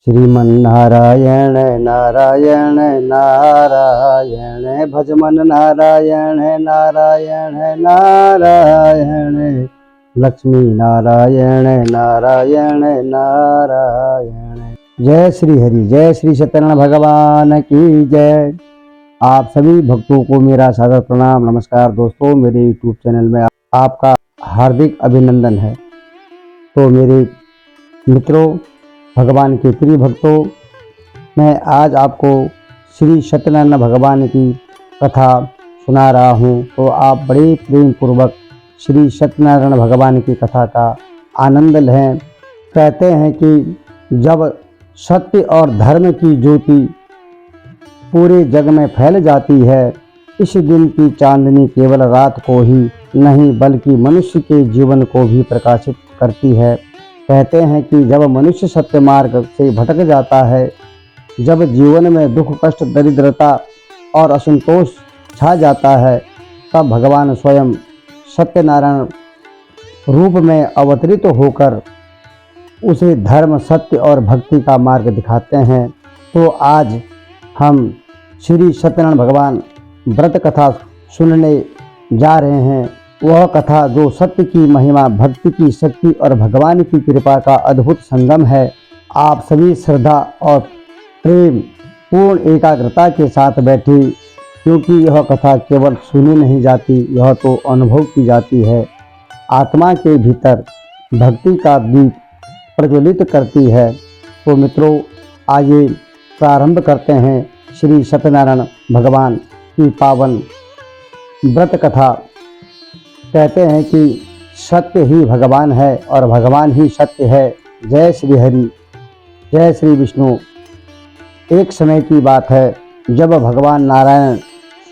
श्रीमन्नारायण नारायण नारायण भजमन नारायण नारायण नारायण लक्ष्मी नारायण नारायण नारायण। जय श्री हरि, जय श्री सत्यनारायण भगवान की जय। आप सभी भक्तों को मेरा सादर प्रणाम, नमस्कार। दोस्तों, मेरे यूट्यूब चैनल में आपका हार्दिक अभिनंदन है। तो मेरे मित्रों, भगवान के प्रिय भक्तों, मैं आज आपको श्री सत्यनारायण भगवान की कथा सुना रहा हूँ। तो आप बड़े प्रेम पूर्वक श्री सत्यनारायण भगवान की कथा का आनंद लें। कहते हैं कि जब सत्य और धर्म की ज्योति पूरे जग में फैल जाती है, इस दिन की चांदनी केवल रात को ही नहीं बल्कि मनुष्य के जीवन को भी प्रकाशित करती है। कहते हैं कि जब मनुष्य सत्य मार्ग से भटक जाता है, जब जीवन में दुख कष्ट दरिद्रता और असंतोष छा जाता है, तब भगवान स्वयं सत्यनारायण रूप में अवतरित होकर उसे धर्म सत्य और भक्ति का मार्ग दिखाते हैं। तो आज हम श्री सत्यनारायण भगवान व्रत कथा सुनने जा रहे हैं। वह कथा जो सत्य की महिमा, भक्ति की शक्ति और भगवान की कृपा का अद्भुत संगम है। आप सभी श्रद्धा और प्रेम पूर्ण एकाग्रता के साथ बैठे, क्योंकि यह कथा केवल सुनी नहीं जाती, यह तो अनुभव की जाती है। आत्मा के भीतर भक्ति का दीप प्रज्वलित करती है। तो मित्रों, आइए प्रारंभ करते हैं श्री सत्यनारायण भगवान की पावन व्रत कथा। कहते हैं कि सत्य ही भगवान है और भगवान ही सत्य है। जय श्री हरि, जय श्री विष्णु। एक समय की बात है, जब भगवान नारायण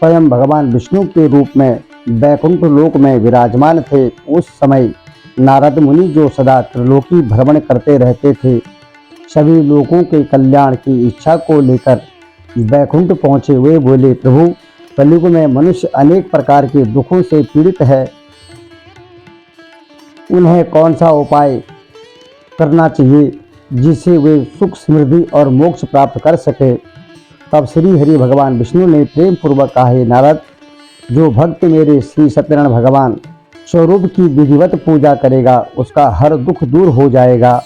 स्वयं भगवान विष्णु के रूप में वैकुंठ लोक में विराजमान थे। उस समय नारद मुनि जो सदा त्रिलोकी भ्रमण करते रहते थे, सभी लोगों के कल्याण की इच्छा को लेकर वैकुंठ पहुँचे। वे बोले, प्रभु, कलयुग में मनुष्य अनेक प्रकार के दुखों से पीड़ित है, उन्हें कौन सा उपाय करना चाहिए जिससे वे सुख समृद्धि और मोक्ष प्राप्त कर सके। तब श्री हरि भगवान विष्णु ने प्रेम पूर्वक कहा, हे नारद, जो भक्त मेरे श्री सत्यनारायण भगवान स्वरूप की विधिवत पूजा करेगा, उसका हर दुख दूर हो जाएगा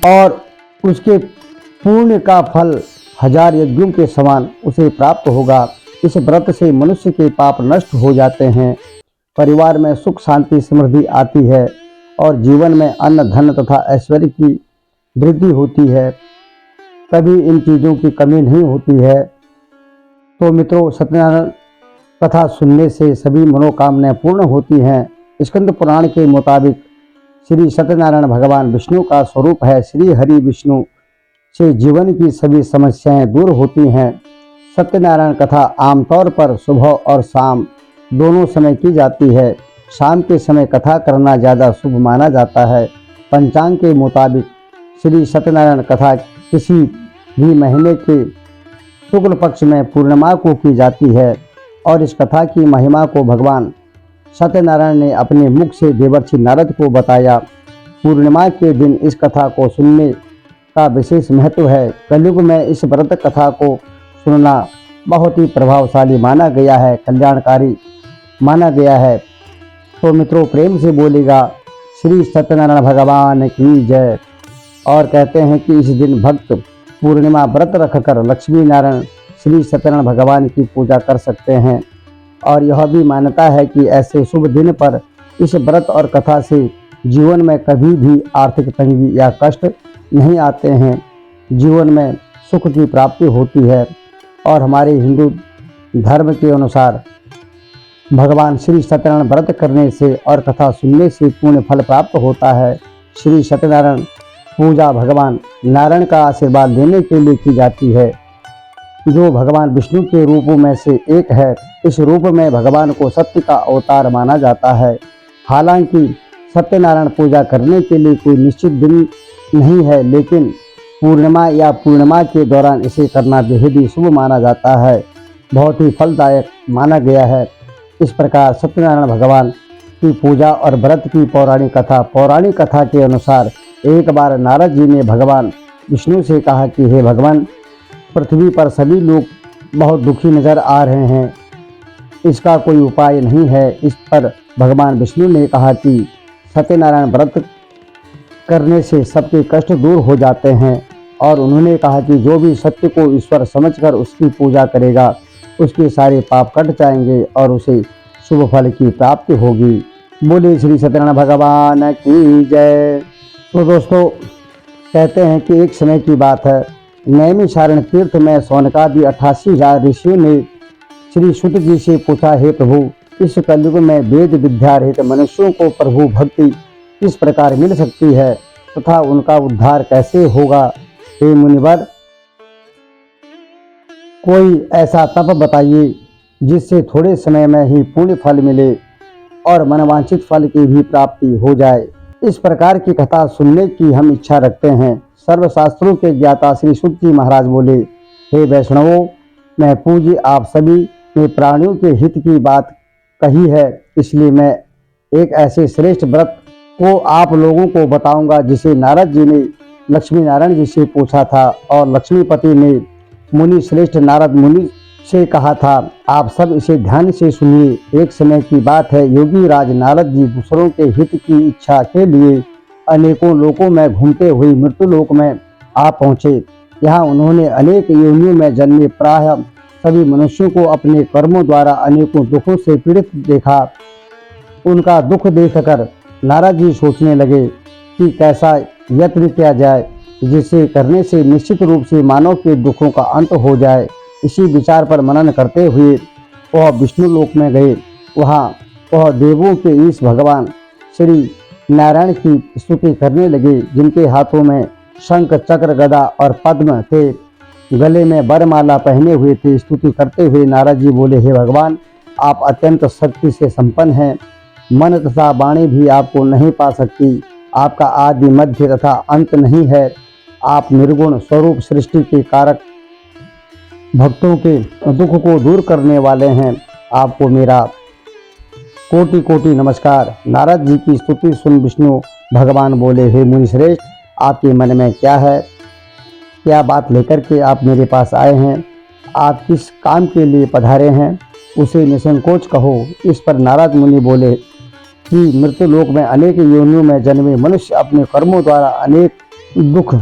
और उसके पुण्य का फल 1000 यज्ञों के समान उसे प्राप्त होगा। इस व्रत से मनुष्य के पाप नष्ट हो जाते हैं, परिवार में सुख शांति समृद्धि आती है और जीवन में अन्न धन तथा ऐश्वर्य की वृद्धि होती है। कभी इन चीज़ों की कमी नहीं होती है। तो मित्रों, सत्यनारायण कथा सुनने से सभी मनोकामनाएं पूर्ण होती हैं। स्कंद पुराण के मुताबिक श्री सत्यनारायण भगवान विष्णु का स्वरूप है। श्री हरि विष्णु से जीवन की सभी समस्याएं दूर होती हैं। सत्यनारायण कथा आमतौर पर सुबह और शाम दोनों समय की जाती है। शाम के समय कथा करना ज़्यादा शुभ माना जाता है। पंचांग के मुताबिक श्री सत्यनारायण कथा किसी भी महीने के शुक्ल पक्ष में पूर्णिमा को की जाती है और इस कथा की महिमा को भगवान सत्यनारायण ने अपने मुख से देवर्षि नारद को बताया। पूर्णिमा के दिन इस कथा को सुनने का विशेष महत्व है। कलयुग में इस व्रत कथा को सुनना बहुत ही प्रभावशाली माना गया है, कल्याणकारी माना गया है। तो मित्रों, प्रेम से बोलेगा श्री सत्यनारायण भगवान की जय। और कहते हैं कि इस दिन भक्त पूर्णिमा व्रत रखकर लक्ष्मी नारायण श्री सत्यनारायण भगवान की पूजा कर सकते हैं। और यह भी मान्यता है कि ऐसे शुभ दिन पर इस व्रत और कथा से जीवन में कभी भी आर्थिक तंगी या कष्ट नहीं आते हैं, जीवन में सुख की प्राप्ति होती है। और हमारे हिंदू धर्म के अनुसार भगवान श्री सत्यनारायण व्रत करने से और कथा सुनने से पुण्य फल प्राप्त होता है। श्री सत्यनारायण पूजा भगवान नारायण का आशीर्वाद लेने के लिए की जाती है, जो भगवान विष्णु के रूपों में से एक है। इस रूप में भगवान को सत्य का अवतार माना जाता है। हालांकि सत्यनारायण पूजा करने के लिए कोई निश्चित दिन नहीं है, लेकिन पूर्णिमा या पूर्णिमा के दौरान इसे करना बेहद ही शुभ माना जाता है, बहुत ही फलदायक माना गया है। इस प्रकार सत्यनारायण भगवान की पूजा और व्रत की पौराणिक कथा के अनुसार एक बार नारद जी ने भगवान विष्णु से कहा कि हे भगवान, पृथ्वी पर सभी लोग बहुत दुखी नजर आ रहे हैं, इसका कोई उपाय नहीं है। इस पर भगवान विष्णु ने कहा कि सत्यनारायण व्रत करने से सबके कष्ट दूर हो जाते हैं, और उन्होंने कहा कि जो भी सत्य को ईश्वर समझकर उसकी पूजा करेगा, उसके सारे पाप कट जाएंगे और उसे शुभ फल की प्राप्ति होगी। बोले श्री सत्यनारायण भगवान की जय। तो दोस्तों, कहते हैं कि एक समय की बात है, नैमिषारण्य तीर्थ में सौनकादि 88,000 ऋषियों ने श्री शुक जी से पूछा, हे प्रभु, इस कलयुग में वेद विद्या रहित मनुष्यों को प्रभु भक्ति किस प्रकार मिल सकती है तथा उनका उद्धार कैसे होगा? हे मुनिवर, कोई ऐसा तप बताइए जिससे थोड़े समय में ही पुण्य फल मिले और मनवांछित फल की भी प्राप्ति हो जाए। इस प्रकार की कथा सुनने की हम इच्छा रखते हैं। सर्वशास्त्रों के ज्ञाता श्री शुक जी महाराज बोले, हे वैष्णवों, मैं पूज्य आप सभी ने प्राणियों के हित की बात कही है, इसलिए मैं एक ऐसे श्रेष्ठ व्रत को आप लोगों को बताऊंगा जिसे नारद जी ने लक्ष्मी नारायण जी से पूछा था और लक्ष्मीपति ने मुनि श्रेष्ठ नारद मुनि से कहा था। आप सब इसे ध्यान से सुनिए। एक समय की बात है, योगी राज नारद जी दूसरों के हित की इच्छा के लिए अनेकों लोकों में घूमते हुए मृत्यु लोक में आ पहुँचे। यहाँ उन्होंने अनेक योनियों में जन्मे प्राय सभी मनुष्यों को अपने कर्मों द्वारा अनेकों दुखों से पीड़ित देखा। उनका दुख देखकर नारद जी सोचने लगे कि कैसा यत्न किया जाए जिसे करने से निश्चित रूप से मानव के दुखों का अंत हो जाए। इसी विचार पर मनन करते हुए वह विष्णु लोक में गए। वहाँ वह देवों के ईश भगवान श्री नारायण की स्तुति करने लगे, जिनके हाथों में शंख चक्र गदा और पद्म थे, गले में वरमाला पहने हुए थे। स्तुति करते हुए नारद जी बोले, हे भगवान, आप अत्यंत शक्ति से संपन्न हैं, मन तथा वाणी भी आपको नहीं पा सकती। आपका आदि मध्य तथा अंत नहीं है। आप निर्गुण स्वरूप सृष्टि के कारक, भक्तों के दुख को दूर करने वाले हैं। आपको मेरा कोटि कोटि नमस्कार। नारद जी की स्तुति सुन विष्णु भगवान बोले, हे मुनि श्रेष्ठ, आपके मन में क्या है? क्या बात लेकर के आप मेरे पास आए हैं? आप किस काम के लिए पधारे हैं? उसे निसंकोच कहो। इस पर नारद मुनि बोले कि मृत्यु लोक में अनेक योनियों में जन्मे मनुष्य अपने कर्मों द्वारा अनेक दुख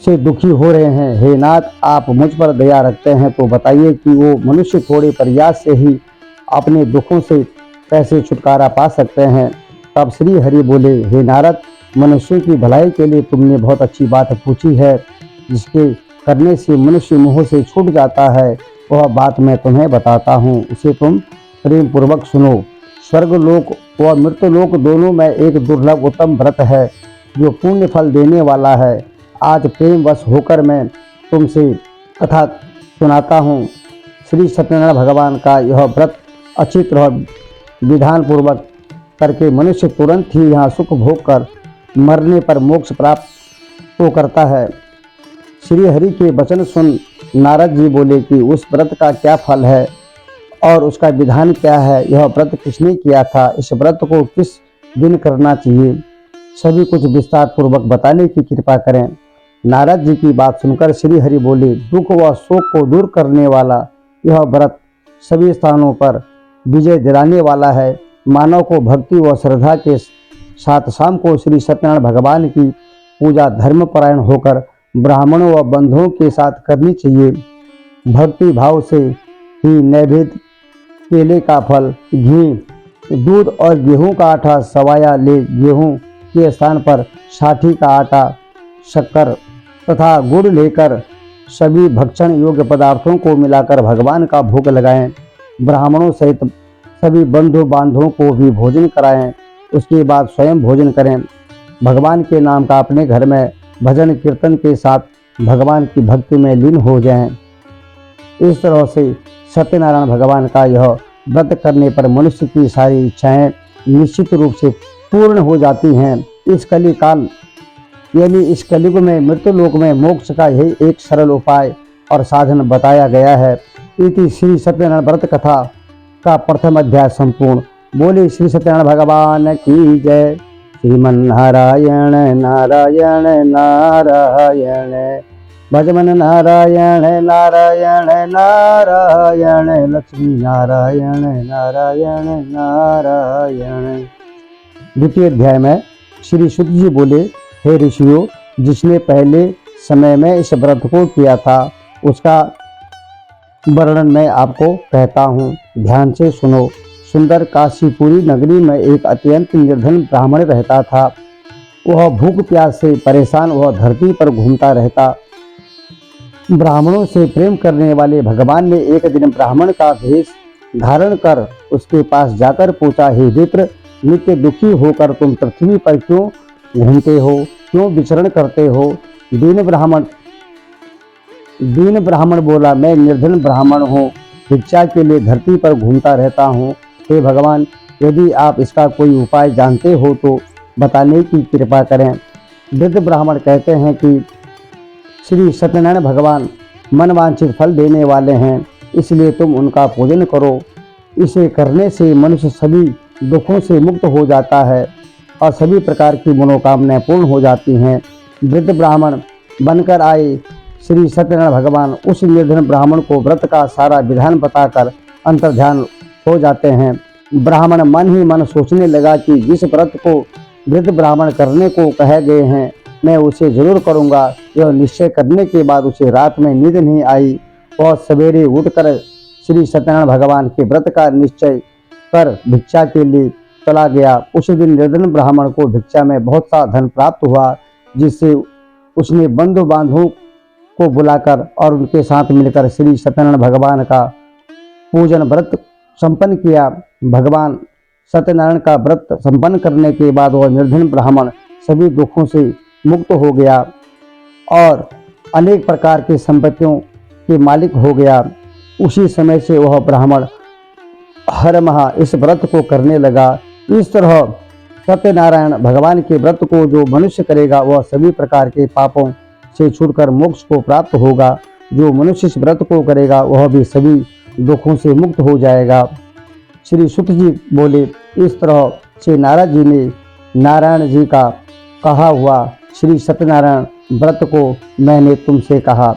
से दुखी हो रहे हैं। हे नाथ, आप मुझ पर दया रखते हैं तो बताइए कि वो मनुष्य थोड़े प्रयास से ही अपने दुखों से कैसे छुटकारा पा सकते हैं? तब श्री हरि बोले, हे नारद, मनुष्यों की भलाई के लिए तुमने बहुत अच्छी बात पूछी है। जिसके करने से मनुष्य मोह से छूट जाता है, वह बात मैं तुम्हें बताता हूँ, उसे तुम प्रेम पूर्वक सुनो। स्वर्गलोक व मृत्युलोक दोनों में एक दुर्लभ उत्तम व्रत है जो पुण्य फल देने वाला है। आज प्रेम वश होकर मैं तुमसे कथा सुनाता हूँ। श्री सत्यनारायण भगवान का यह व्रत अचित विधान पूर्वक करके मनुष्य तुरंत ही यहाँ सुख भोग कर मरने पर मोक्ष प्राप्त तो करता है। श्री हरि के वचन सुन नारद जी बोले कि उस व्रत का क्या फल है और उसका विधान क्या है? यह व्रत किसने किया था? इस व्रत को किस दिन करना चाहिए? सभी कुछ विस्तार पूर्वक बताने की कृपा करें। नारद जी की बात सुनकर श्री हरि बोले, दुख व शोक को दूर करने वाला यह व्रत सभी स्थानों पर विजय दिलाने वाला है। मानव को भक्ति व श्रद्धा के साथ शाम को श्री सत्यनारायण भगवान की पूजा धर्मपरायण होकर ब्राह्मणों व बंधुओं के साथ करनी चाहिए। भक्ति भाव से ही नैवेद्य, केले का फल, घी, दूध और गेहूं का आटा सवाया ले गेहूं के स्थान पर साठी का आटा, शक्कर तथा गुड़ लेकर सभी भक्षण योग्य पदार्थों को मिलाकर भगवान का भोग लगाएं। ब्राह्मणों सहित सभी बंधु बांधवों को भी भोजन कराएं। उसके बाद स्वयं भोजन करें। भगवान के नाम का अपने घर में भजन कीर्तन के साथ भगवान की भक्ति में लीन हो जाएं। इस तरह से सत्यनारायण भगवान का यह व्रत करने पर मनुष्य की सारी इच्छाएं निश्चित रूप से पूर्ण हो जाती हैं। इस कली काल यानी इस कलयुग में मृत्यु लोक में मोक्ष का यही एक सरल उपाय और साधन बताया गया है। इति श्री सत्यनारायण व्रत कथा का प्रथम अध्याय संपूर्ण। बोले श्री सत्यनारायण भगवान की जय। श्रीमन्नारायण नारायण नारायण, भजमन नारायण नारायण नारायण, लक्ष्मी नारायण नारायण नारायण। द्वितीय अध्याय में श्री शुक जी बोले, हे ऋषियों, जिसने पहले समय में इस व्रत को किया था उसका वर्णन मैं आपको कहता हूँ, ध्यान से सुनो। सुंदर काशीपुरी नगरी में एक अत्यंत निर्धन ब्राह्मण रहता था। वह भूख प्यास से परेशान वह धरती पर घूमता रहता। ब्राह्मणों से प्रेम करने वाले भगवान ने एक दिन ब्राह्मण का वेश धारण कर उसके पास जाकर पूछा, हे विप्र, नित्य दुखी होकर तुम पृथ्वी पर क्यों घूमते हो, क्यों विचरण करते हो? दीन ब्राह्मण बोला, मैं निर्धन ब्राह्मण हूँ, भिक्षा के लिए धरती पर घूमता रहता हूँ। हे भगवान, यदि आप इसका कोई उपाय जानते हो तो बताने की कृपा करें। वृद्ध ब्राह्मण कहते हैं कि श्री सत्यनारायण भगवान मनवांछित फल देने वाले हैं, इसलिए तुम उनका पूजन करो। इसे करने से मनुष्य सभी दुखों से मुक्त हो जाता है और सभी प्रकार की मनोकामनाएं पूर्ण हो जाती हैं। वृद्ध ब्राह्मण बनकर आए श्री सत्यनारायण भगवान उस निर्धन ब्राह्मण को व्रत का सारा विधान बताकर अंतर्ध्यान हो जाते हैं। ब्राह्मण मन ही मन सोचने लगा कि जिस व्रत को वृद्ध ब्राह्मण करने को कहे गए हैं मैं उसे जरूर करूँगा। यह निश्चय करने के बाद उसे रात में नींद नहीं आई। वह सवेरे उठकर श्री सत्यनारायण भगवान के व्रत का निश्चय कर भिक्षा के लिए चला गया। उस दिन निर्धन ब्राह्मण को भिक्षा में बहुत सा धन प्राप्त हुआ, जिससे उसने बंधु बांधवों को बुलाकर और उनके साथ मिलकर श्री सत्यनारायण भगवान का पूजन व्रत संपन्न किया। भगवान सत्यनारायण का व्रत संपन्न करने के बाद वह निर्धन ब्राह्मण सभी दुखों से मुक्त हो गया और अनेक प्रकार की संपत्तियों के मालिक हो गया। उसी समय से वह ब्राह्मण हर माह इस व्रत को करने लगा। इस तरह सत्यनारायण भगवान के व्रत को जो मनुष्य करेगा वह सभी प्रकार के पापों से छूटकर मोक्ष को प्राप्त होगा। जो मनुष्य इस व्रत को करेगा वह भी सभी दुखों से मुक्त हो जाएगा। श्री सुत जी बोले, इस तरह से नारद जी ने नारायण जी का कहा हुआ श्री सत्यनारायण व्रत को मैंने तुमसे कहा।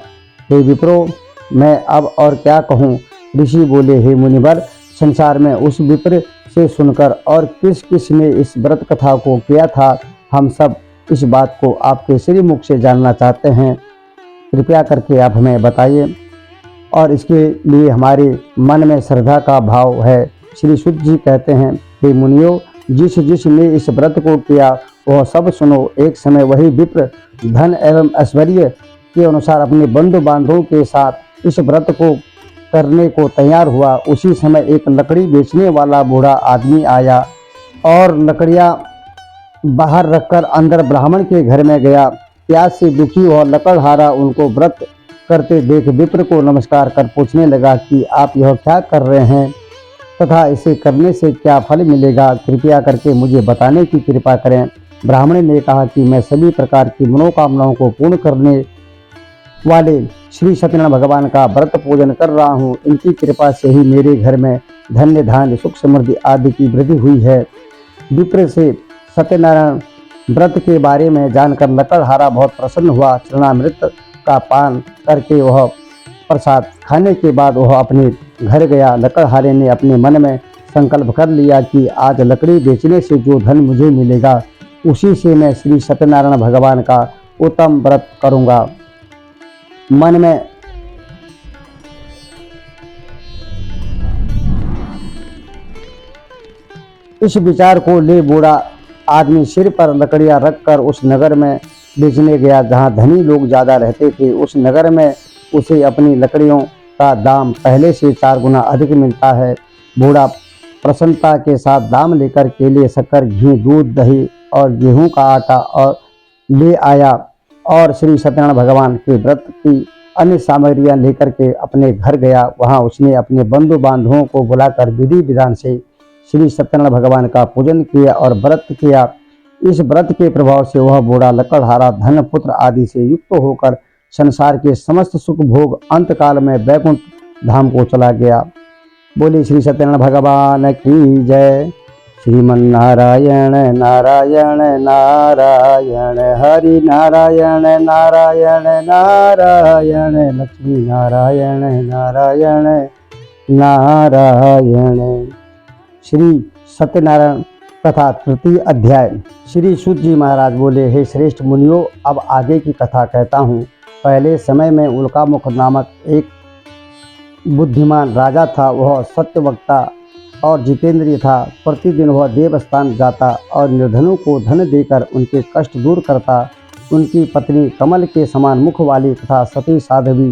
हे विप्रो, मैं अब और क्या कहूँ? ऋषि बोले, हे मुनिवर, संसार में उस विप्र से सुनकर और किस किस ने इस व्रत कथा को किया था, हम सब इस बात को आपके श्री मुख से जानना चाहते हैं। कृपया करके आप हमें बताइए और इसके लिए हमारे मन में श्रद्धा का भाव है। श्री शुद्ध जी कहते हैं, हे मुनियों, जिस ने इस व्रत को किया वह सब सुनो। एक समय वही विप्र धन एवं ऐश्वर्य के अनुसार अपने बंधु बांधवों के साथ इस व्रत को करने को तैयार हुआ। उसी समय एक लकड़ी बेचने वाला बूढ़ा आदमी आया और लकड़ियां बाहर रखकर अंदर ब्राह्मण के घर में गया। प्यास से दुखी और लकड़हारा उनको व्रत करते देख विप्र को नमस्कार कर पूछने लगा कि आप यह क्या कर रहे हैं तथा इसे करने से क्या फल मिलेगा, कृपया करके मुझे बताने की कृपा करें। ब्राह्मण ने कहा कि मैं सभी प्रकार की मनोकामनाओं को पूर्ण करने वाले श्री सत्यनारायण भगवान का व्रत पूजन कर रहा हूँ। इनकी कृपा से ही मेरे घर में धन्य धान्य सुख समृद्धि आदि की वृद्धि हुई है। विप्र से सत्यनारायण व्रत के बारे में जानकर लकड़हारा बहुत प्रसन्न हुआ। चरणामृत का पान करके वह प्रसाद खाने के बाद वह अपने घर गया। लकड़हारे ने अपने मन में संकल्प कर लिया कि आज लकड़ी बेचने से जो धन मुझे मिलेगा उसी से मैं श्री सत्यनारायण भगवान का उत्तम व्रत करूंगा। मन में इस विचार को ले बूढ़ा आदमी सिर पर लकड़ियां रखकर उस नगर में बेचने गया जहां धनी लोग ज़्यादा रहते थे। उस नगर में उसे अपनी लकड़ियों का दाम पहले से 4 गुना अधिक मिलता है। बूढ़ा प्रसन्नता के साथ दाम लेकर केले, शक्कर, घी, दूध, दही और गेहूं का आटा और ले आया और श्री सत्यनारायण भगवान के व्रत की अन्य सामग्रियां लेकर के अपने घर गया। वहां उसने अपने बंधु बांधवों को बुलाकर विधि विधान से श्री सत्यनारायण भगवान का पूजन किया और व्रत किया। इस व्रत के प्रभाव से वह बूढ़ा लकड़हारा धन पुत्र आदि से युक्त होकर संसार के समस्त सुख भोग अंत काल में वैकुंठ धाम को चला गया। बोले श्री सत्यनारायण भगवान की जय। श्रीमन्नारायण नारायण नारायण हरि नारायण नारायण नारायण लक्ष्मी नारायण नारायण नारायण। श्री सत्यनारायण कथा तृतीय अध्याय। श्री सूत जी महाराज बोले, हे श्रेष्ठ मुनियों, अब आगे की कथा कहता हूँ। पहले समय में उल्कामुख नामक एक बुद्धिमान राजा था। वह सत्यवक्ता और जितेंद्रिय था। प्रतिदिन वह देवस्थान जाता और निर्धनों को धन देकर उनके कष्ट दूर करता। उनकी पत्नी कमल के समान मुख वाली तथा सती साध्वी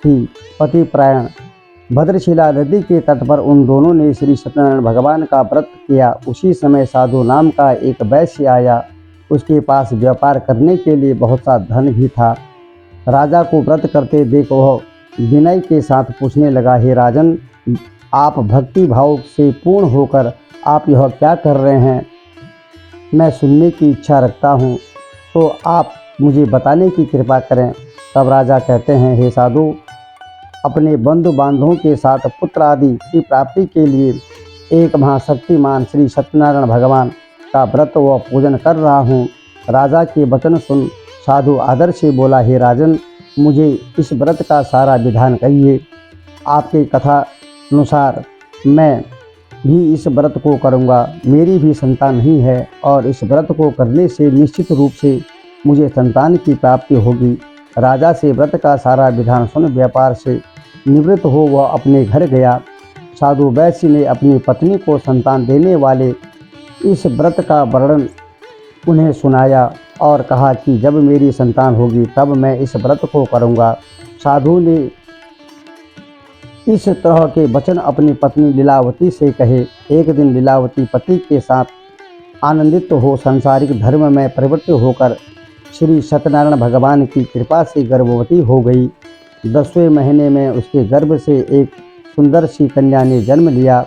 थी, पतिपरायण। भद्रशिला नदी के तट पर उन दोनों ने श्री सत्यनारायण भगवान का व्रत किया। उसी समय साधु नाम का एक वैश्य आया। उसके पास व्यापार करने के लिए बहुत सा धन भी था। राजा को व्रत करते देख वह विनय के साथ पूछने लगा, हे राजन, आप भक्ति भाव से पूर्ण होकर आप यह क्या कर रहे हैं? मैं सुनने की इच्छा रखता हूँ, तो आप मुझे बताने की कृपा करें। तब राजा कहते हैं, हे साधु, अपने बंधु बांधवों के साथ पुत्र आदि की प्राप्ति के लिए एक महाशक्तिमान श्री सत्यनारायण भगवान का व्रत व पूजन कर रहा हूँ। राजा के वचन सुन साधु आदर से बोला, हे राजन, मुझे इस व्रत का सारा विधान कहिए। आपके कथा अनुसार मैं भी इस व्रत को करूँगा। मेरी भी संतान नहीं है और इस व्रत को करने से निश्चित रूप से मुझे संतान की प्राप्ति होगी। राजा से व्रत का सारा विधान सुन व्यापार से निवृत्त हो वह अपने घर गया। साधु वैश्य ने अपनी पत्नी को संतान देने वाले इस व्रत का वर्णन उन्हें सुनाया और कहा कि जब मेरी संतान होगी तब मैं इस व्रत को करूँगा। साधु ने इस तरह के वचन अपनी पत्नी लीलावती से कहे। एक दिन लीलावती पति के साथ आनंदित हो सांसारिक धर्म में प्रवृत्त होकर श्री सत्यनारायण भगवान की कृपा से गर्भवती हो गई। 10वें महीने में उसके गर्भ से एक सुंदर सी कन्या ने जन्म लिया।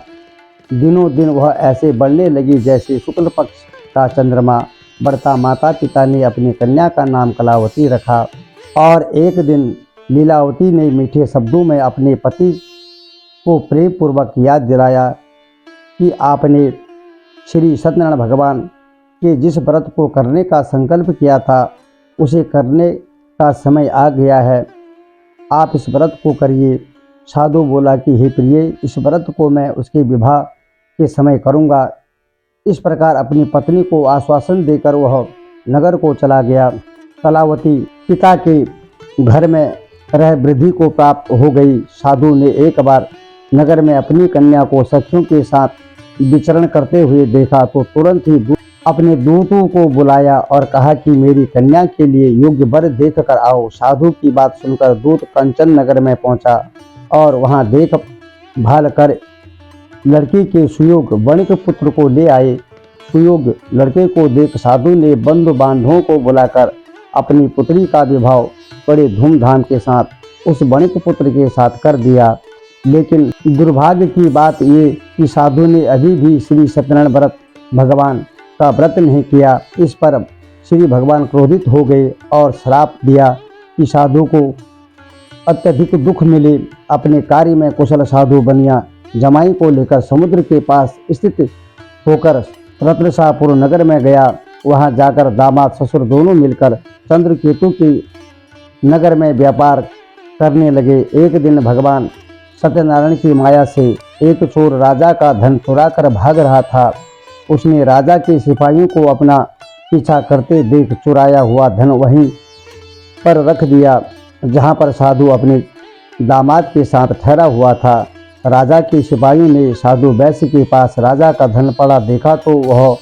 दिनों दिन वह ऐसे बढ़ने लगी जैसे शुक्ल पक्ष का चंद्रमा बढ़ता। माता पिता ने अपनी कन्या का नाम कलावती रखा। और एक दिन लीलावती ने मीठे शब्दों में अपने पति को प्रेम पूर्वक याद दिलाया कि आपने श्री सत्यनारायण भगवान के जिस व्रत को करने का संकल्प किया था उसे करने का समय आ गया है। आप इस व्रत को करिए। साधु बोला कि हे प्रिय, इस व्रत को मैं उसके विवाह के समय करूँगा। इस प्रकार अपनी पत्नी को आश्वासन देकर वह नगर को चला गया। कलावती पिता के घर में रह वृद्धि को प्राप्त हो गई। साधु ने एक बार नगर में अपनी कन्या को सखियों के साथ विचरण करते हुए देखा तो तुरंत ही अपने दूतों को बुलाया और कहा कि मेरी कन्या के लिए योग्य वर देख कर आओ। साधु की बात सुनकर दूत कंचन नगर में पहुंचा और वहां देख भाल कर लड़की के सुयोग वणिक पुत्र को ले आए। सुयोग लड़के को देख साधु ने बंधु बांधवों को बुलाकर अपनी पुत्री का विवाह बड़े धूमधाम के साथ उस वणिक पुत्र के साथ कर दिया। लेकिन दुर्भाग्य की बात ये कि साधु ने अभी भी श्री सत्यनारायण व्रत भगवान का व्रत नहीं किया। इस पर श्री भगवान क्रोधित हो गए और श्राप दिया कि साधु को अत्यधिक दुख मिले। अपने कार्य में कुशल साधु बनिया जमाई को लेकर समुद्र के पास स्थित होकर रत्नशाहपुर नगर में गया। वहां जाकर दामाद ससुर दोनों मिलकर चंद्रकेतु के नगर में व्यापार करने लगे। एक दिन भगवान सत्यनारायण की माया से एक चोर राजा का धन चुरा कर भाग रहा था। उसने राजा के सिपाहियों को अपना पीछा करते देख चुराया हुआ धन वहीं पर रख दिया जहां पर साधु अपने दामाद के साथ ठहरा हुआ था। राजा के सिपाहियों ने साधु वैश्य के पास राजा का धन पड़ा देखा तो वह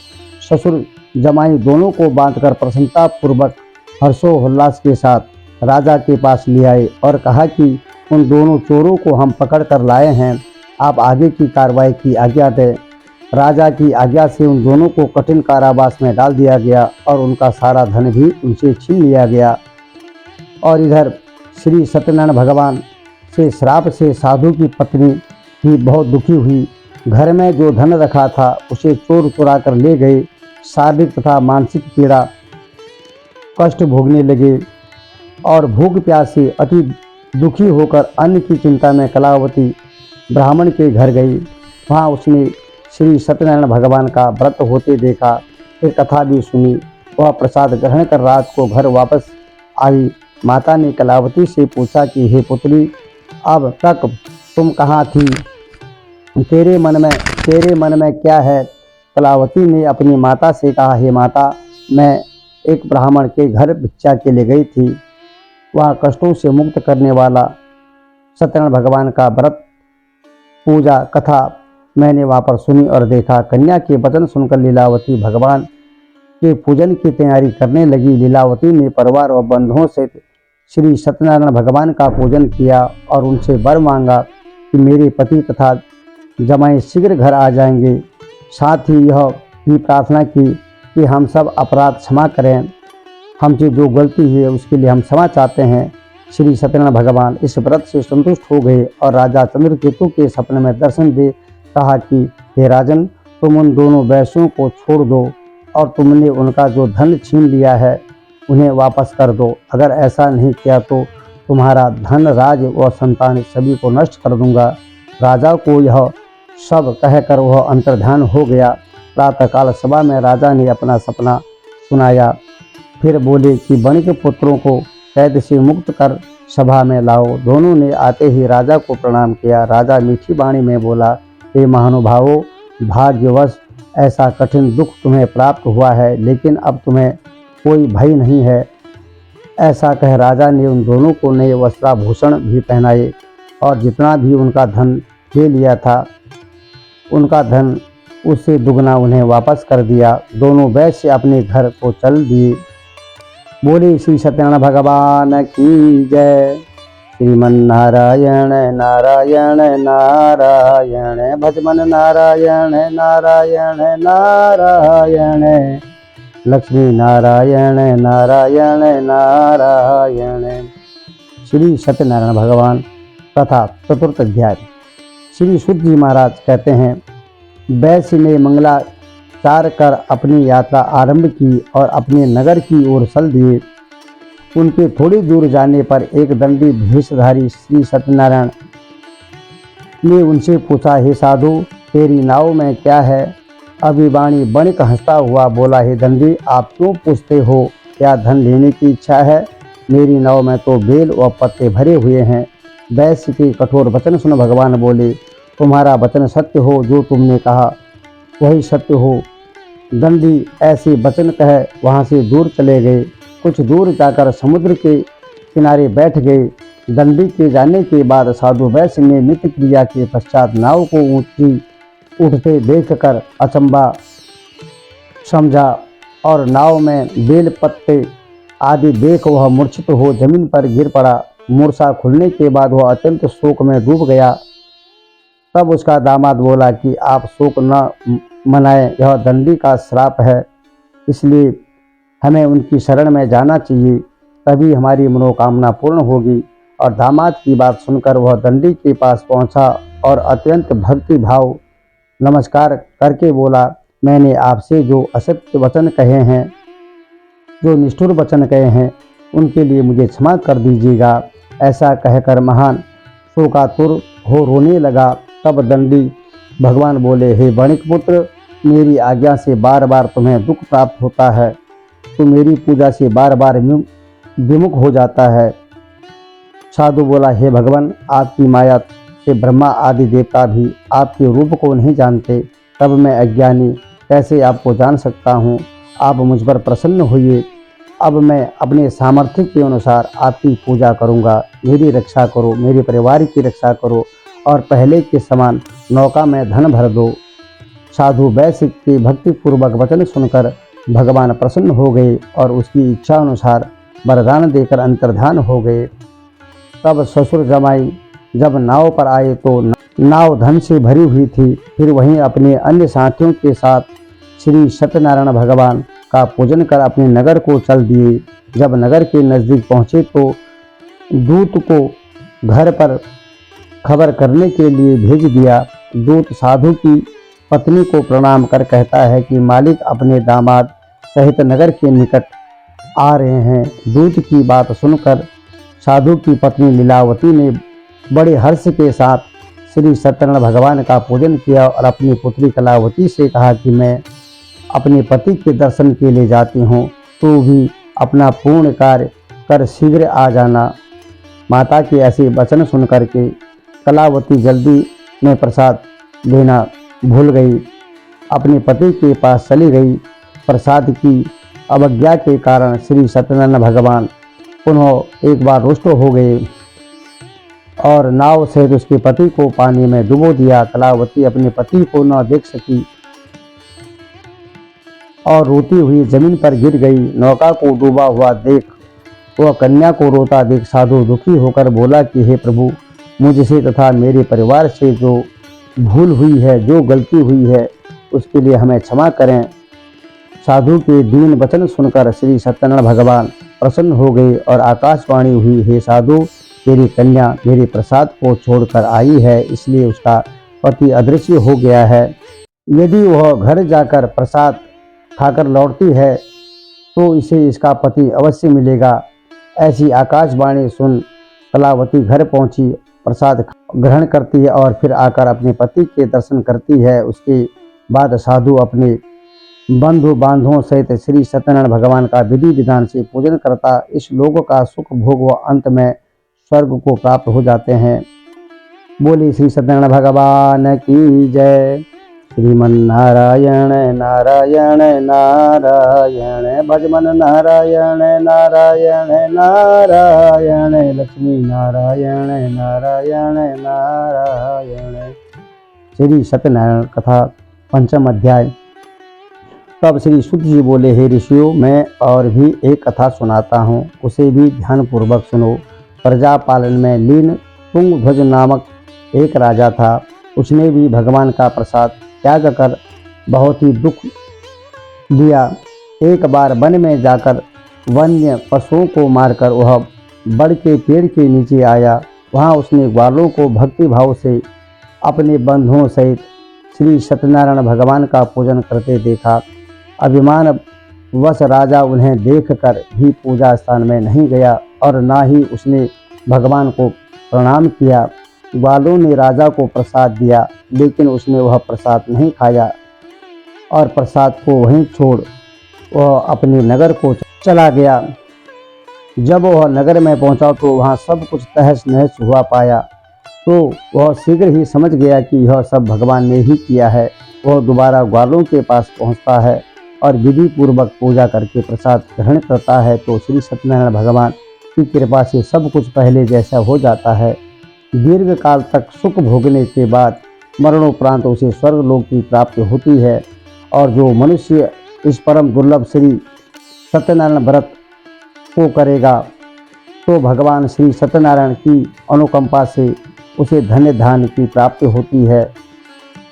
ससुर जमाई दोनों को बांधकर प्रसन्नता पूर्वक हर्षोल्लास के साथ राजा के पास ले आए और कहा कि उन दोनों चोरों को हम पकड़ कर लाए हैं, आप आगे की कार्रवाई की आज्ञा दें। राजा की आज्ञा से उन दोनों को कठिन कारावास में डाल दिया गया और उनका सारा धन भी उनसे छीन लिया गया। और इधर श्री सत्यनारायण भगवान से श्राप से साधु की पत्नी भी बहुत दुखी हुई। घर में जो धन रखा था उसे चोर चुरा कर ले गए। शारीरिक तथा मानसिक पीड़ा कष्ट भोगने लगे और भूख प्यास से अति दुखी होकर अन्न की चिंता में कलावती ब्राह्मण के घर गई। वहाँ उसने श्री सत्यनारायण भगवान का व्रत होते देखा। फिर कथा भी सुनी। वह प्रसाद ग्रहण कर रात को घर वापस आई। माता ने कलावती से पूछा कि हे पुत्री, अब तक तुम कहाँ थी? तेरे मन में क्या है? कलावती ने अपनी माता से कहा, हे माता, मैं एक ब्राह्मण के घर भिक्षा के लिए गई थी। वह कष्टों से मुक्त करने वाला सत्यनारायण भगवान का व्रत पूजा कथा मैंने वहाँ पर सुनी और देखा। कन्या के वचन सुनकर लीलावती भगवान के पूजन की तैयारी करने लगी। लीलावती ने परिवार और बंधुओं से श्री सत्यनारायण भगवान का पूजन किया और उनसे वर मांगा कि मेरे पति तथा जमाई शीघ्र घर आ जाएंगे। साथ ही यह भी प्रार्थना की कि हम सब अपराध क्षमा करें, हमसे जो गलती है उसके लिए हम क्षमा चाहते हैं। श्री सत्यनारायण भगवान इस व्रत से संतुष्ट हो गए और राजा चंद्रकेतु के सपने में दर्शन दे कहा कि हे राजन, तुम उन दोनों वैश्यों को छोड़ दो और तुमने उनका जो धन छीन लिया है उन्हें वापस कर दो। अगर ऐसा नहीं किया तो तुम्हारा धन, राज व संतान सभी को नष्ट कर दूंगा। राजा को यह सब कहकर वह अंतर्ध्यान हो गया। प्रातःकाल सभा में राजा ने अपना सपना सुनाया। फिर बोले कि वणिक पुत्रों को कैद से मुक्त कर सभा में लाओ। दोनों ने आते ही राजा को प्रणाम किया। राजा मीठी वाणी में बोला, हे महानुभावों, भाग्यवश ऐसा कठिन दुख तुम्हें प्राप्त हुआ है, लेकिन अब तुम्हें कोई भय नहीं है। ऐसा कह राजा ने उन दोनों को नए वस्त्राभूषण भी पहनाए और जितना भी उनका धन ले लिया था उनका धन उससे दुगना उन्हें वापस कर दिया। दोनों वैश्य अपने घर को चल दिए। बोले श्री सत्यनारायण भगवान की जय। श्रीमन्नारायण नारायण नारायण, भजमन नारायण नारायण नारायण, लक्ष्मी नारायण नारायण नारायण। श्री सत्यनारायण भगवान कथा चतुर्थ अध्याय। श्री सूत जी महाराज कहते हैं, वैश्य ने मंगलाचार कर अपनी यात्रा आरंभ की और अपने नगर की ओर चल दिए। उनके थोड़ी दूर जाने पर एक दंडी भेषधारी श्री सत्यनारायण ने उनसे पूछा, हे साधु, तेरी नाव में क्या है? अभिवाणी वणिक हंसता हुआ बोला, हे दंडी, आप क्यों पूछते हो? क्या धन लेने की इच्छा है? मेरी नाव में तो बेल व पत्ते भरे हुए हैं। वैश्य के कठोर वचन सुन भगवान बोले, तुम्हारा वचन सत्य हो, जो तुमने कहा वही सत्य हो। दंडी ऐसे वचन कह वहाँ से दूर चले गए। कुछ दूर जाकर समुद्र के किनारे बैठ गए। दंडी के जाने के बाद साधु वैश्य ने नित्य क्रिया के पश्चात नाव को ऊंची उठते देखकर अचंबा समझा और नाव में बेल पत्ते आदि देख वह मूर्छित हो जमीन पर गिर पड़ा। मूर्छा खुलने के बाद वह अत्यंत शोक में डूब गया। तब उसका दामाद बोला कि आप शोक न मनाएं, यह दंडी का श्राप है, इसलिए हमें उनकी शरण में जाना चाहिए, तभी हमारी मनोकामना पूर्ण होगी। और दामाद की बात सुनकर वह दंडी के पास पहुंचा और अत्यंत भक्ति भाव नमस्कार करके बोला, मैंने आपसे जो असत्य वचन कहे हैं, जो निष्ठुर वचन कहे हैं, उनके लिए मुझे क्षमा कर दीजिएगा। ऐसा कहकर महान शोकातुर हो रोने लगा। तब दंडी भगवान बोले, हे वणिक पुत्र, मेरी आज्ञा से बार बार तुम्हें दुख प्राप्त होता है। तो मेरी पूजा से बार बार विमुख हो जाता है। साधु बोला, हे भगवान, आपकी माया से ब्रह्मा आदि देवता भी आपके रूप को नहीं जानते, तब मैं अज्ञानी कैसे आपको जान सकता हूँ? आप मुझ पर प्रसन्न होइए। अब मैं अपने सामर्थ्य के अनुसार आपकी पूजा करूँगा। मेरी रक्षा करो, मेरे परिवार की रक्षा करो और पहले के समान नौका में धन भर दो। साधु वैश्य के भक्तिपूर्वक वचन सुनकर भगवान प्रसन्न हो गए और उसकी इच्छा अनुसार वरदान देकर अंतर्धान हो गए। तब ससुर जमाई जब नाव पर आए तो नाव धन से भरी हुई थी। फिर वहीं अपने अन्य साथियों के साथ श्री सत्यनारायण भगवान का पूजन कर अपने नगर को चल दिए। जब नगर के नज़दीक पहुँचे तो दूत को घर पर खबर करने के लिए भेज दिया। दूत साधु की पत्नी को प्रणाम कर कहता है कि मालिक अपने दामाद सहित नगर के निकट आ रहे हैं। दूत की बात सुनकर साधु की पत्नी लीलावती ने बड़े हर्ष के साथ श्री सत्यनारायण भगवान का पूजन किया और अपनी पुत्री कलावती से कहा कि मैं अपने पति के दर्शन के लिए जाती हूँ, तू भी अपना पूर्ण कार्य कर शीघ्र आ जाना। माता के ऐसे वचन सुनकर के कलावती जल्दी में प्रसाद लेना भूल गई, अपने पति के पास चली गई। प्रसाद की अवज्ञा के कारण श्री सत्यनारायण भगवान पुनः एक बार रुष्ट हो गए और नाव सहित उसके पति को पानी में डुबो दिया। कलावती अपने पति को न देख सकी और रोती हुई जमीन पर गिर गई। नौका को डूबा हुआ देख वह कन्या को रोता देख साधु दुखी होकर बोला कि हे प्रभु, मुझसे तथा मेरे परिवार से जो भूल हुई है, जो गलती हुई है, उसके लिए हमें क्षमा करें। साधु के दीन वचन सुनकर श्री सत्यनारायण भगवान प्रसन्न हो गए और आकाशवाणी हुई, हे साधु, तेरी कन्या मेरे प्रसाद को छोड़कर आई है, इसलिए उसका पति अदृश्य हो गया है। यदि वह घर जाकर प्रसाद खाकर लौटती है तो इसे इसका पति अवश्य मिलेगा। ऐसी आकाशवाणी सुन कलावती घर पहुंची, प्रसाद ग्रहण करती है और फिर आकर अपने पति के दर्शन करती है। उसके बाद साधु अपने बंधु बांधवों सहित श्री सत्यनारायण भगवान का विधि विधान से पूजन करता इस लोक का सुख भोग व अंत में स्वर्ग को प्राप्त हो जाते हैं। बोले श्री सत्यनारायण भगवान की जय। श्रीमन्नारायण नारायण नारायण भजमन नारायण नारायण नारायण लक्ष्मी नारायण नारायण नारायण। श्री सत्यनारायण कथा पंचम अध्याय। तब श्री शुद्ध जी बोले, हे ऋषियों, मैं और भी एक कथा सुनाता हूँ, उसे भी ध्यानपूर्वक सुनो। प्रजा पालन में लीन तुंगध्वज नामक एक राजा था। उसने भी भगवान का प्रसाद त्याग कर बहुत ही दुख दिया। एक बार वन में जाकर वन्य पशुओं को मारकर वह बड़ के पेड़ के नीचे आया। वहाँ उसने ग्वालों को भक्ति भाव से अपने बंधुओं सहित श्री सत्यनारायण भगवान का पूजन करते देखा। अभिमान वश राजा उन्हें देखकर भी पूजा स्थान में नहीं गया और ना ही उसने भगवान को प्रणाम किया। ग्वालों ने राजा को प्रसाद दिया, लेकिन उसने वह प्रसाद नहीं खाया और प्रसाद को वहीं छोड़ वह अपने नगर को चला गया। जब वह नगर में पहुंचा तो वहां सब कुछ तहस नहस हुआ पाया, तो वह शीघ्र ही समझ गया कि यह सब भगवान ने ही किया है। वह दोबारा ग्वालों के पास पहुंचता है और विधि पूर्वक पूजा करके प्रसाद ग्रहण करता है तो श्री सत्यनारायण भगवान की कृपा से सब कुछ पहले जैसा हो जाता है। दीर्घ काल तक सुख भोगने के बाद मरणोपरांत उसे स्वर्गलोक की प्राप्ति होती है। और जो मनुष्य इस परम दुर्लभ श्री सत्यनारायण व्रत को करेगा तो भगवान श्री सत्यनारायण की अनुकंपा से उसे धन्य धान्य की प्राप्ति होती है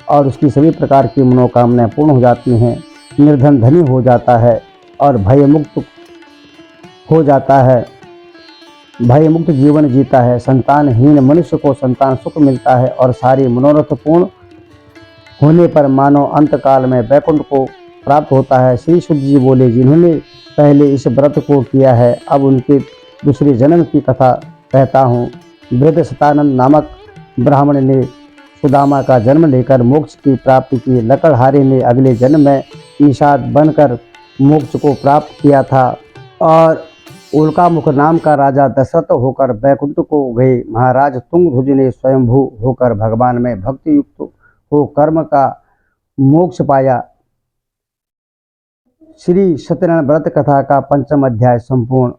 और उसकी सभी प्रकार की मनोकामनाएं पूर्ण हो जाती हैं। निर्धन धनी हो जाता है और भयमुक्त हो जाता है, भयमुक्त जीवन जीता है। संतानहीन मनुष्य को संतान सुख मिलता है और सारे मनोरथ पूर्ण होने पर मानव अंतकाल में वैकुंठ को प्राप्त होता है। श्री शुद्ध जी बोले, जिन्होंने पहले इस व्रत को किया है, अब उनके दूसरे जन्म की कथा कहता हूँ। वृद्ध सतानंद नामक ब्राह्मण ने सुदामा का जन्म लेकर मोक्ष की प्राप्ति की। लकड़हारे ने अगले जन्म में ईशाद बनकर मोक्ष को प्राप्त किया था और उल्कामुख नाम का राजा दशरथ होकर वैकुंठ को गए। महाराज तुंगध्वज ने स्वयंभू होकर भगवान में भक्ति युक्त हो कर्म का मोक्ष पाया। श्री सत्यनारायण व्रत कथा का पंचम अध्याय संपूर्ण।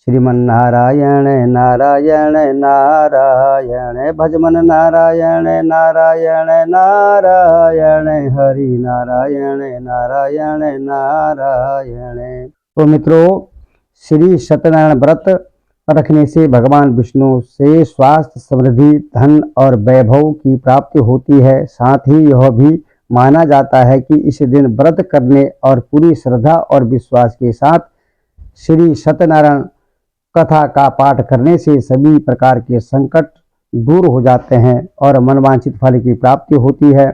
श्रीमन्नारायण नारायण नारायण भजमन नारायण नारायण नारायण हरि नारायण नारायण नारायण। तो मित्रों, श्री सत्यनारायण व्रत रखने से भगवान विष्णु से स्वास्थ्य, समृद्धि, धन और वैभव की प्राप्ति होती है। साथ ही यह भी माना जाता है कि इस दिन व्रत करने और पूरी श्रद्धा और विश्वास के साथ श्री सत्यनारायण कथा का पाठ करने से सभी प्रकार के संकट दूर हो जाते हैं और मनवांछित फल की प्राप्ति होती है।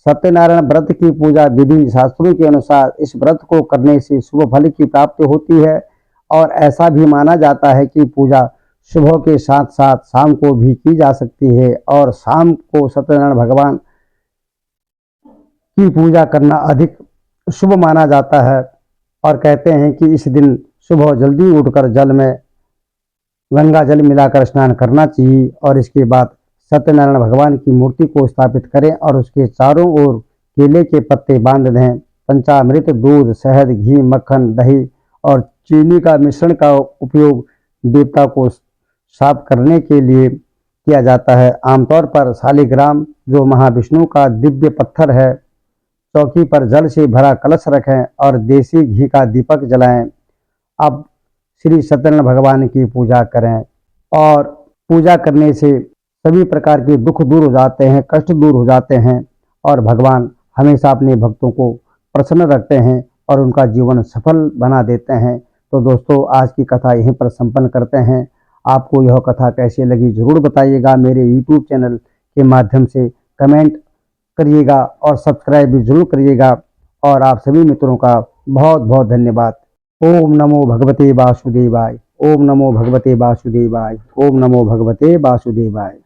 सत्यनारायण व्रत की पूजा विधि शास्त्रों के अनुसार इस व्रत को करने से शुभ फल की प्राप्ति होती है और ऐसा भी माना जाता है कि पूजा सुबह के साथ साथ शाम को भी की जा सकती है और शाम को सत्यनारायण भगवान की पूजा करना अधिक शुभ माना जाता है और कहते हैं कि इस दिन सुबह जल्दी उठकर जल में गंगा जल मिलाकर स्नान करना चाहिए और इसके बाद सत्यनारायण भगवान की मूर्ति को स्थापित करें और उसके चारों ओर केले के पत्ते बांध दें। पंचामृत, दूध, शहद, घी, मक्खन, दही और चीनी का मिश्रण का उपयोग देवता को साफ करने के लिए किया जाता है। आमतौर पर शालिग्राम, जो महाविष्णु का दिव्य पत्थर है, चौकी पर जल से भरा कलश रखें और देसी घी का दीपक जलाएं। अब श्री सत्यनारायण भगवान की पूजा करें और पूजा करने से सभी प्रकार के दुख दूर हो जाते हैं, कष्ट दूर हो जाते हैं और भगवान हमेशा अपने भक्तों को प्रसन्न रखते हैं और उनका जीवन सफल बना देते हैं। तो दोस्तों, आज की कथा यहीं पर संपन्न करते हैं। आपको यह कथा कैसी लगी ज़रूर बताइएगा। मेरे YouTube चैनल के माध्यम से कमेंट करिएगा और सब्सक्राइब भी जरूर करिएगा और आप सभी मित्रों का बहुत बहुत धन्यवाद। ओम नमो भगवते वासुदेवाय। ओम नमो भगवते वासुदेवाय। ओम नमो भगवते वासुदेवाय।